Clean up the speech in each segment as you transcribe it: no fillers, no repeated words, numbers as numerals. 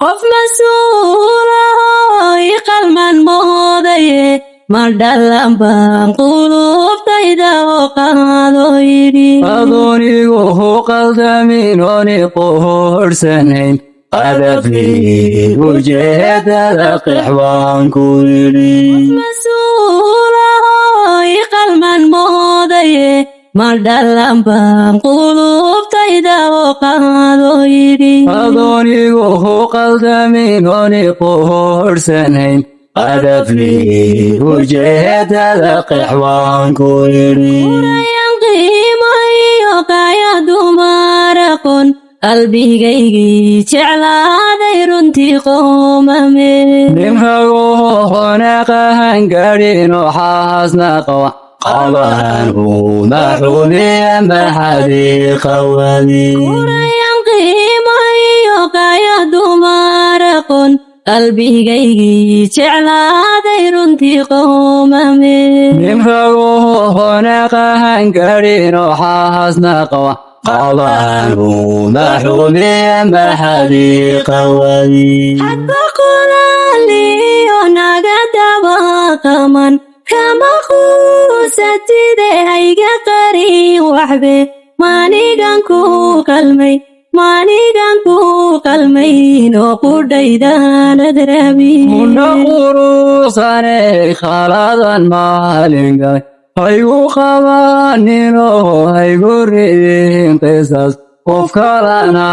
qof mas'uul ah qalman moodaye ma dhalan baan qulubtayda oo qaado yidhi adoonigu qaldamin ooni quursanayn qadafni ujeedada qixbaan ku yidhi mas'uul ah qalman moodaye ma dhalan baan qulubtayda oo qaado yidhi adoonigu qaldamin ooni quursanayn qadafni ujeedada qixbaan ku yidhi urayan qiimayo kaya dumaraqon qalbigaygii jeclaaday runtii qoomame nimhagu honaqahan gaadhin waxaasna qawa qaban umaxumiya maxadii qawadi urayan qiimayo kaya dumaraqon qalbigaygii jeclaaday runtii qoomame nimhagu honaqahan gaadhin waxaasna qawa qaban umaxumiya maxadii qawadi hadba qolaaliyo naga dabaqaman kama quusatide hayga qarin waxbe maanigan ku qalmayn oo qudhaydaanad rabin muna quruxsane khaladan maalingalay haygu qabanino haygu ridin qisas qof kalena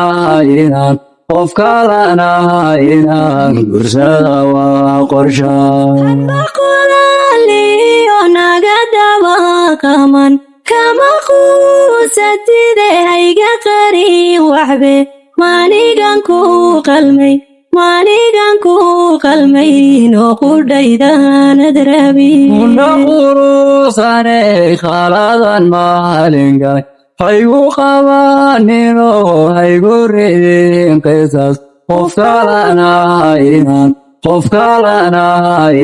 inaan gursada waa qorshaan hadba qolaaliyo naga dabaqaman kama quusatide hayga qarin waxbe maanigan ku qalmayn oo qudhaydaanad rabin muna quruxsane khaladan maalingalay haygu qabanino haygu ridin qisas qof kalena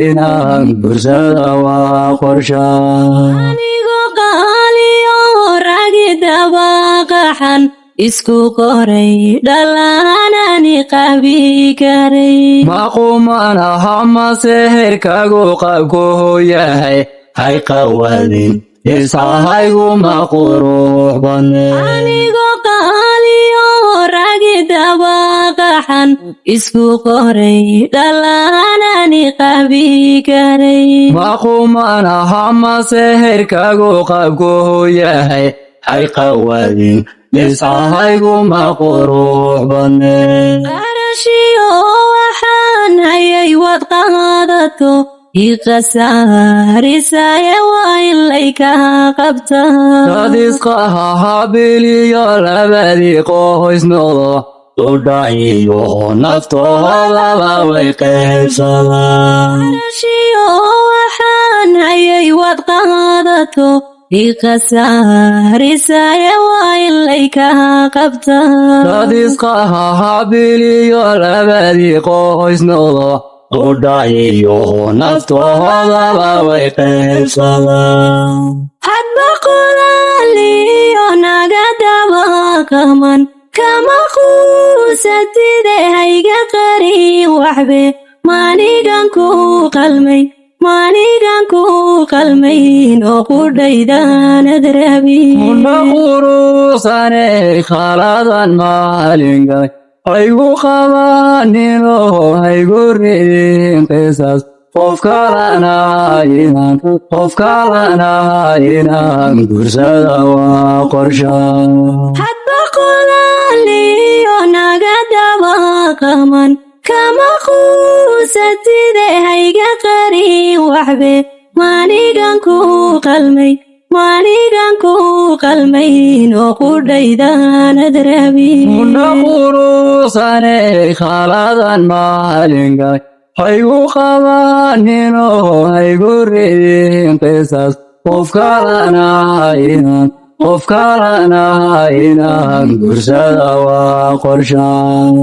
inaan gursada waa qorshaan anigu qaaliyo ragi dabaqaxan isku qoray dhalaanani qabi karay maqumanaha maseherkagu qabku yahay hay qawadin ishahaygu ma qurux badne anigu qaaliyo ragi dabaqaxan isku qoray dhalaanani qabi karay maqumanaha maseherkagu qabku yahay hay qawadin ishahaygu ma qurux badne qarashiyo waxaan hayay wad qaadato iqasaarisaya waa ilay kaa qabtaa dad isqaha habiliyo labadii qoys noqdo udhaciyo naftoodaba way qaybsadaan qarashiyo waxaan hayay wad qaadato iqasaarisaya waa ilay kaa qabtaa dad isqaha habiliyo labadii qoys noqdo udhaciyo naftoodaba way qaybsadaan hadba qolaaliyo naga dabaqaman kama quusatide hayga qarin waxbe maanigan ku qalmayn oo qudhaydaanad rabin muna quruxsane khaladan maalingalay haygu qabanino haygu ridin qisas qof kalena inaan gursada waa qorshaan hadba qolaaliyo naga dabaqaman kama quusatide hayga qarin waxbe maanigan ku qalmayn oo qudhaydaanad rabin muna quruxsane khaladan maalingalay haygu qabanino haygu ridin qisas qof kalena inaan gursada waa qorshaan